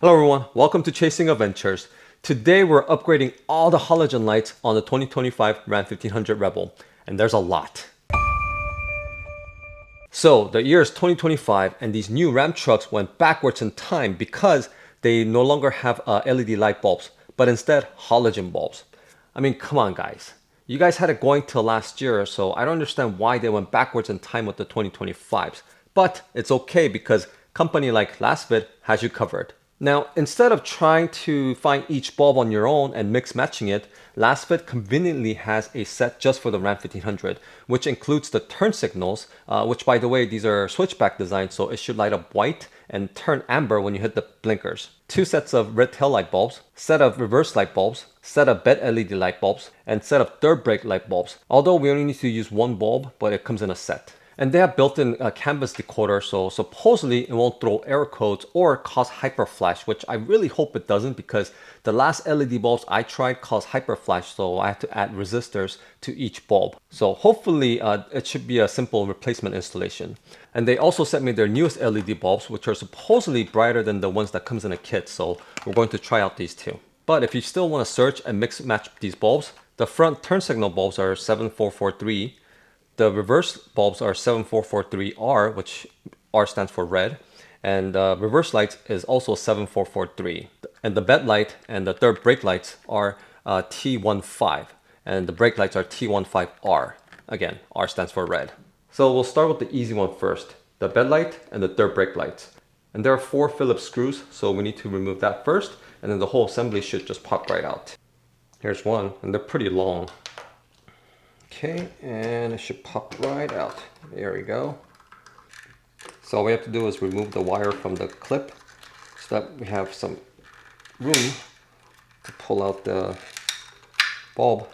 Hello everyone, welcome to Chasing Adventures. Today we're upgrading all the halogen lights on the 2025 Ram 1500 Rebel, and there's a lot. So the year is 2025 and these new Ram trucks went backwards in time because they no longer have LED light bulbs, but instead halogen bulbs. I mean, come on guys. You guys had it going till last year, so I don't understand why they went backwards in time with the 2025s. But it's okay because company like Lasfit has you covered. Now, instead of trying to find each bulb on your own and mix matching it, Lasfit conveniently has a set just for the Ram 1500, which includes the turn signals, which by the way, these are switchback designs, so it should light up white and turn amber when you hit the blinkers. Two sets of red tail light bulbs, set of reverse light bulbs, set of bed LED light bulbs, and set of third brake light bulbs. Although we only need to use one bulb, but it comes in a set. And they have built-in canvas decoder, so supposedly it won't throw error codes or cause hyperflash, which I really hope it doesn't because the last LED bulbs I tried caused hyperflash, so I had to add resistors to each bulb. So hopefully it should be a simple replacement installation. And they also sent me their newest LED bulbs, which are supposedly brighter than the ones that comes in a kit, so we're going to try out these two. But if you still want to search and mix match these bulbs, the front turn signal bulbs are 7443. The reverse bulbs are 7443R, which R stands for red, and reverse lights is also 7443. And the bed light and the third brake lights are T15, and the brake lights are T15R. Again, R stands for red. So we'll start with the easy one first, the bed light and the third brake lights. And there are 4 Phillips screws, so we need to remove that first, and then the whole assembly should just pop right out. Here's one, and they're pretty long. Okay, and it should pop right out. There we go. So all we have to do is remove the wire from the clip so that we have some room to pull out the bulb.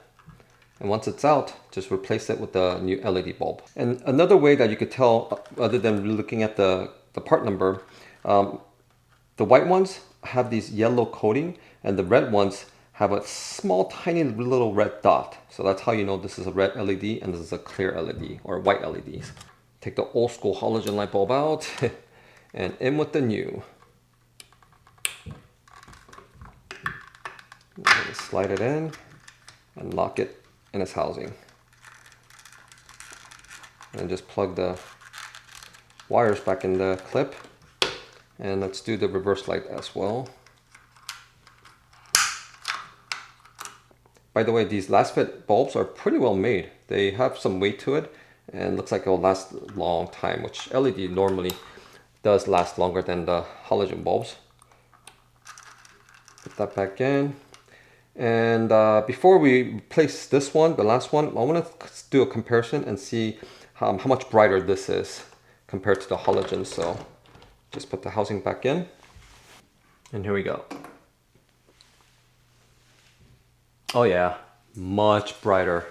And once it's out, just replace it with the new LED bulb. And another way that you could tell, other than looking at the part number, the white ones have these yellow coating and the red ones have a small tiny little red dot. So that's how you know this is a red LED and this is a clear LED or white LEDs. Take the old school halogen light bulb out and in with the new. And slide it in and lock it in its housing. And just plug the wires back in the clip. And let's do the reverse light as well. By the way, these Lasfit bulbs are pretty well made. They have some weight to it and looks like it will last a long time, which LED normally does last longer than the halogen bulbs. Put that back in. And before we place this one, the last one, I want to do a comparison and see how much brighter this is compared to the halogen. So just put the housing back in. And here we go. Oh yeah, much brighter.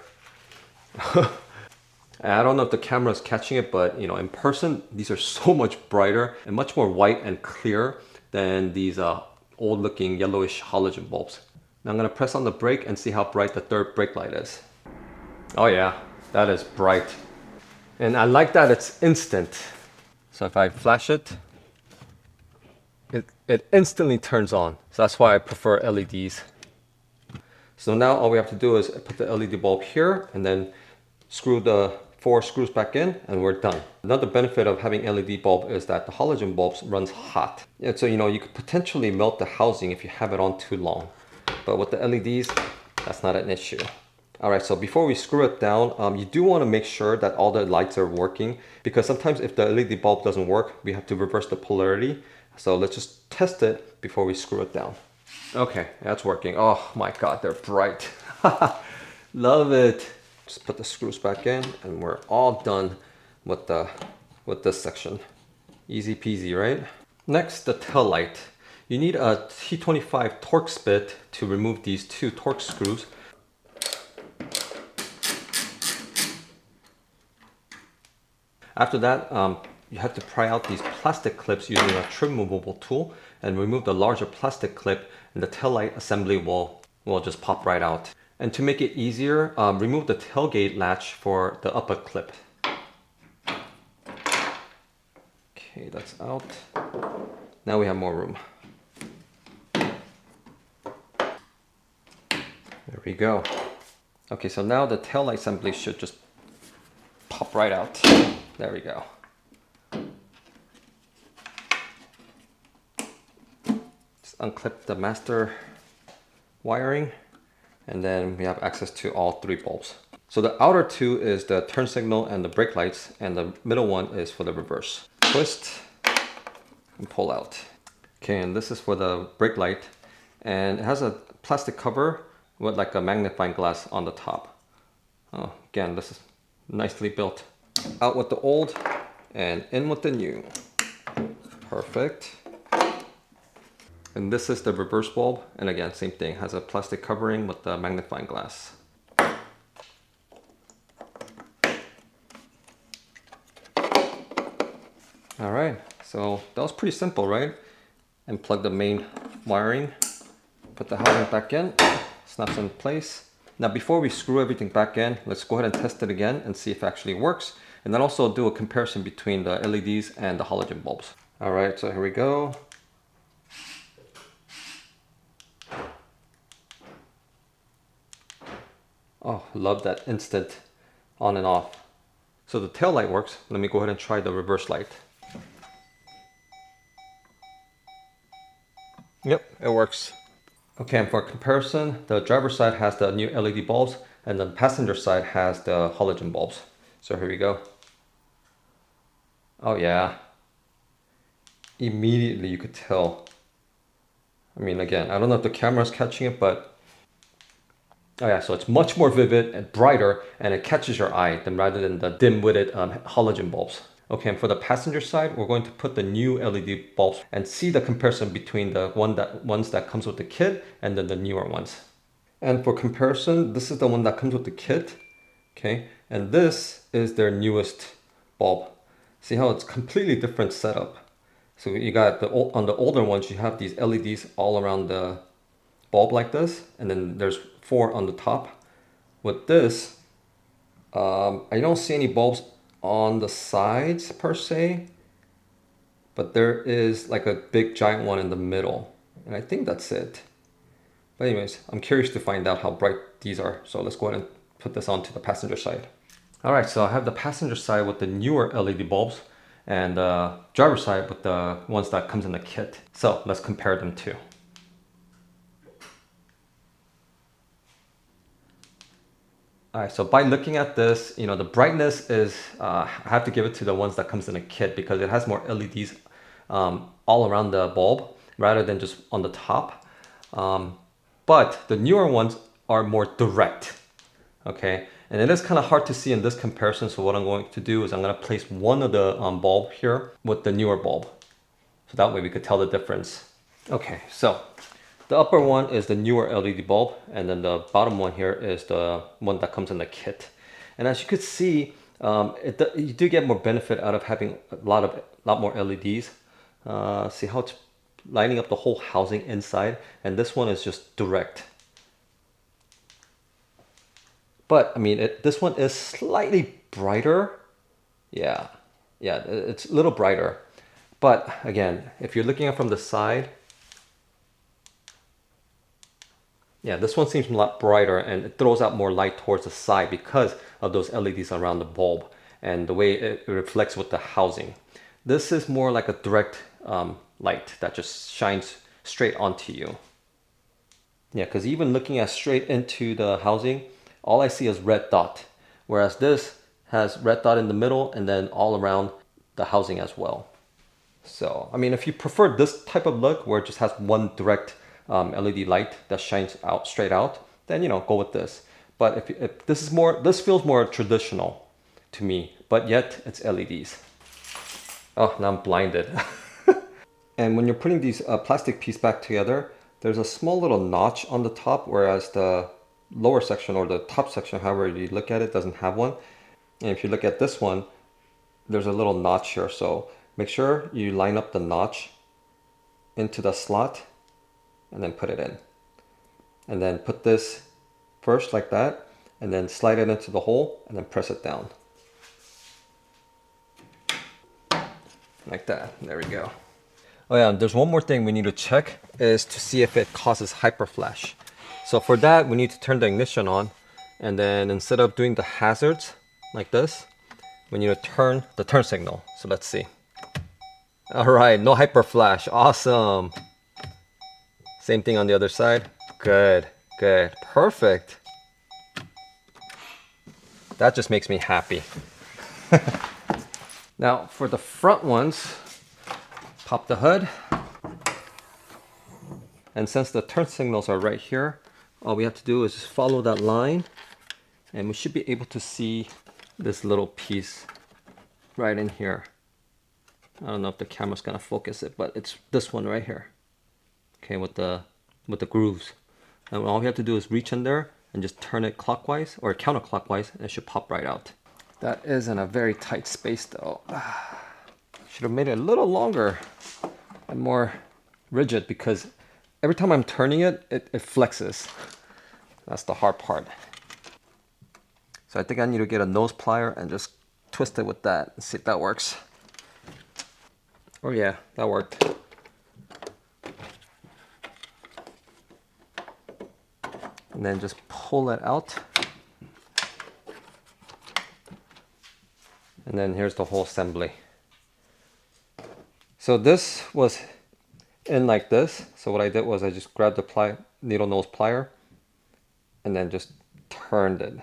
I don't know if the camera is catching it, but you know, in person, these are so much brighter and much more white and clear than these old looking yellowish halogen bulbs. Now I'm gonna press on the brake and see how bright the third brake light is. Oh yeah, that is bright. And I like that it's instant. So if I flash it, it instantly turns on. So that's why I prefer LEDs. So now all we have to do is put the LED bulb here and then screw the 4 screws back in and we're done. Another benefit of having LED bulb is that the halogen bulbs runs hot. And so you know you could potentially melt the housing if you have it on too long. But with the LEDs, that's not an issue. Alright, so before we screw it down, you do want to make sure that all the lights are working because sometimes if the LED bulb doesn't work, we have to reverse the polarity. So let's just test it before we screw it down. Okay, that's working. Oh my god, they're bright. Love it. Just put the screws back in and we're all done with this section. Easy peasy, right? Next, the tail light. You need a T25 Torx bit to remove these 2 Torx screws. After that, you have to pry out these plastic clips using a trim removal tool and remove the larger plastic clip and the tail light assembly will just pop right out. And to make it easier, remove the tailgate latch for the upper clip. Okay, that's out. Now we have more room. we go. Okay, so now the tail light assembly should just pop right out. There we go. Just unclip the master wiring, and then we have access to all 3 bulbs. So the outer 2 is the turn signal and the brake lights, and the middle one is for the reverse. Twist and pull out. Okay, and this is for the brake light, and it has a plastic cover with like a magnifying glass on the top. Oh, again, this is nicely built. Out with the old and in with the new. Perfect. And this is the reverse bulb, and again, same thing, has a plastic covering with the magnifying glass. All right, so that was pretty simple, right? And plug the main wiring, put the housing back in, snaps in place. Now before we screw everything back in, let's go ahead and test it again and see if it actually works. And then also do a comparison between the LEDs and the halogen bulbs. All right, so here we go. Oh, love that instant on and off. So the tail light works. Let me go ahead and try the reverse light. Yep, it works. Okay, and for comparison, the driver's side has the new LED bulbs and the passenger side has the halogen bulbs. So here we go. Oh yeah. Immediately you could tell. I mean, again, I don't know if the camera's catching it, but oh yeah, so it's much more vivid and brighter, and it catches your eye than rather than the dim-witted halogen bulbs. Okay, and for the passenger side, we're going to put the new LED bulbs and see the comparison between the ones that comes with the kit and then the newer ones. And for comparison, this is the one that comes with the kit, okay? And this is their newest bulb. See how it's completely different setup. So you got on the older ones, you have these LEDs all around the bulb like this, and then there's 4 on the top. With this, I don't see any bulbs on the sides per se, but there is like a big giant one in the middle, and I think that's it. But anyways, I'm curious to find out how bright these are, so let's go ahead and put this onto the passenger side. All right, so I have the passenger side with the newer LED bulbs and the driver side with the ones that comes in the kit. So let's compare them too. All right, so by looking at this, you know, the brightness is, I have to give it to the ones that comes in a kit because it has more LEDs all around the bulb rather than just on the top. But the newer ones are more direct, okay? And it is kind of hard to see in this comparison, so what I'm going to do is I'm going to place one of the bulb here with the newer bulb. So that way we could tell the difference. Okay, so the upper one is the newer LED bulb, and then the bottom one here is the one that comes in the kit. And as you could see, you do get more benefit out of having a lot more LEDs. See how it's lighting up the whole housing inside, and this one is just direct. But I mean, this one is slightly brighter. Yeah, it's a little brighter. But again, if you're looking at from the side, yeah, this one seems a lot brighter and it throws out more light towards the side because of those LEDs around the bulb and the way it reflects with the housing. This is more like a direct light that just shines straight onto you. Yeah, because even looking at straight into the housing, all I see is red dot, whereas this has red dot in the middle and then all around the housing as well. So, I mean, if you prefer this type of look where it just has one direct LED light that shines out straight out, then, you know, go with this. But if this is more, this feels more traditional to me, but yet it's LEDs. Oh, now I'm blinded. And when you're putting these plastic piece back together, there's a small little notch on the top, whereas the lower section or the top section, however you look at it, doesn't have one. And if you look at this one, there's a little notch here. So make sure you line up the notch into the slot and then put it in. And then put this first like that, and then slide it into the hole and then press it down. Like that, there we go. Oh yeah, there's one more thing we need to check is to see if it causes hyperflash. So for that, we need to turn the ignition on, and then instead of doing the hazards like this, we need to turn the turn signal. So let's see. All right, no hyper flash. Awesome. Same thing on the other side. Good, good, perfect. That just makes me happy. Now for the front ones, pop the hood. And since the turn signals are right here, all we have to do is just follow that line, and we should be able to see this little piece right in here. I don't know if the camera's gonna focus it, but it's this one right here. Okay, with the grooves. And all we have to do is reach in there and just turn it clockwise or counterclockwise, and it should pop right out. That is in a very tight space though. Should have made it a little longer and more rigid, because every time I'm turning it, it flexes. That's the hard part. So I think I need to get a nose plier and just twist it with that and see if that works. Oh yeah, that worked. And then just pull it out. And then here's the whole assembly. So this was in like this. So what I did was I just grabbed the needle nose plier and then just turned it,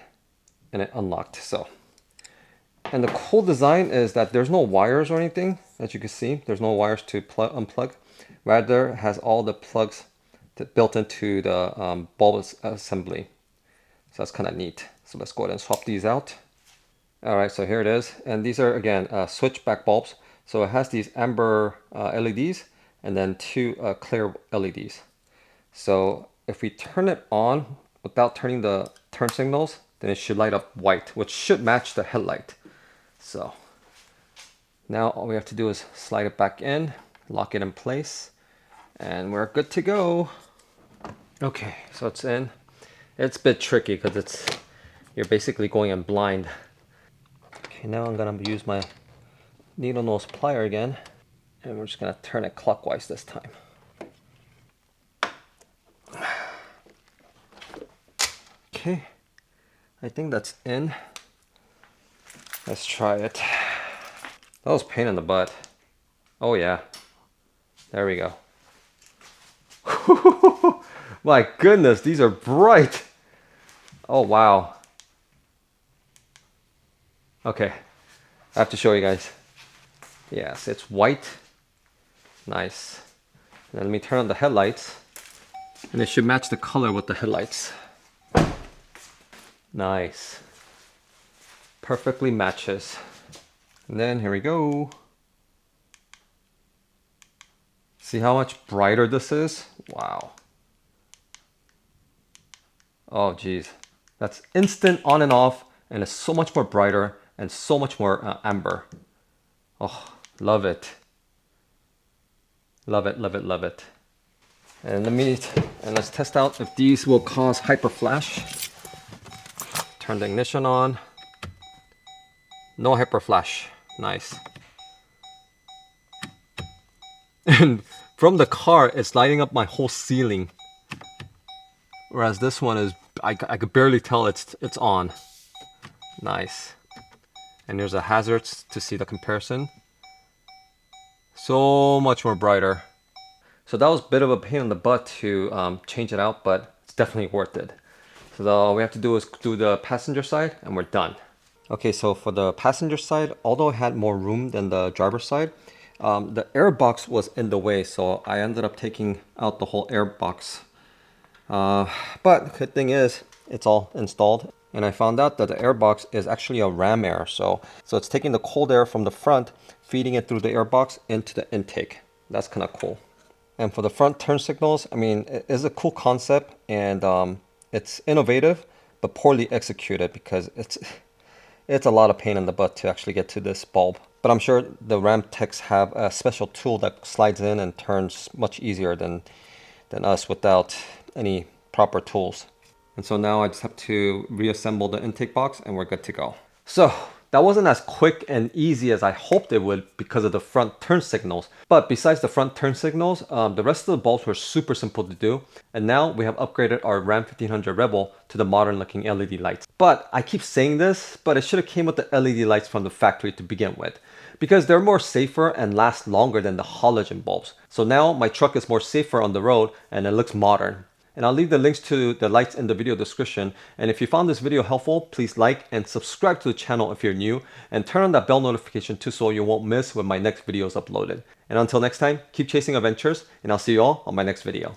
and it unlocked. So, and the cool design is that there's no wires or anything. As you can see, there's no wires to unplug. Rather, it has all the plugs built into the bulb assembly. So that's kind of neat. So let's go ahead and swap these out. All right, so here it is. And these are, again, switchback bulbs. So it has these amber LEDs and then two clear LEDs. So if we turn it on without turning the turn signals, then it should light up white, which should match the headlight. So now all we have to do is slide it back in, lock it in place, and we're good to go. Okay, so it's in. It's a bit tricky because you're basically going in blind. Okay, now I'm gonna use my needle nose plier again, and we're just gonna turn it clockwise this time. Okay, I think that's in. Let's try it. That was a pain in the butt. Oh yeah, there we go. My goodness, these are bright. Oh wow. Okay, I have to show you guys. Yes, it's white. Nice. And then let me turn on the headlights, and it should match the color with the headlights. Nice. Perfectly matches. And then here we go. See how much brighter this is? Wow. Oh geez. That's instant on and off, and it's so much more brighter and so much more amber. Oh, love it. Love it, love it, love it. And let's test out if these will cause hyper flash. Turn the ignition on. No hyper flash. Nice. And from the car, it's lighting up my whole ceiling. Whereas this one is, I could barely tell it's on. Nice. And there's a hazards to see the comparison. So much more brighter. So that was a bit of a pain in the butt to change it out, but it's definitely worth it. So all we have to do is do the passenger side and we're done. Okay, so for the passenger side, although it had more room than the driver's side, the air box was in the way, so I ended up taking out the whole air box. But good thing is, it's all installed, and I found out that the air box is actually a ram air, so it's taking the cold air from the front, feeding it through the air box into the intake. That's kind of cool. And for the front turn signals, I mean, it is a cool concept, and it's innovative, but poorly executed because it's a lot of pain in the butt to actually get to this bulb. But I'm sure the Ram techs have a special tool that slides in and turns much easier than us without any proper tools. And so now I just have to reassemble the intake box and we're good to go. So That wasn't as quick and easy as I hoped it would because of the front turn signals. But besides the front turn signals, the rest of the bulbs were super simple to do. And now we have upgraded our Ram 1500 Rebel to the modern looking LED lights. But I keep saying this, but it should have came with the LED lights from the factory to begin with, because they're more safer and last longer than the halogen bulbs. So now my truck is more safer on the road and it looks modern. And I'll leave the links to the lights in the video description. And if you found this video helpful, please like and subscribe to the channel if you're new, and turn on that bell notification too so you won't miss when my next video is uploaded. And until next time, keep chasing adventures, and I'll see you all on my next video.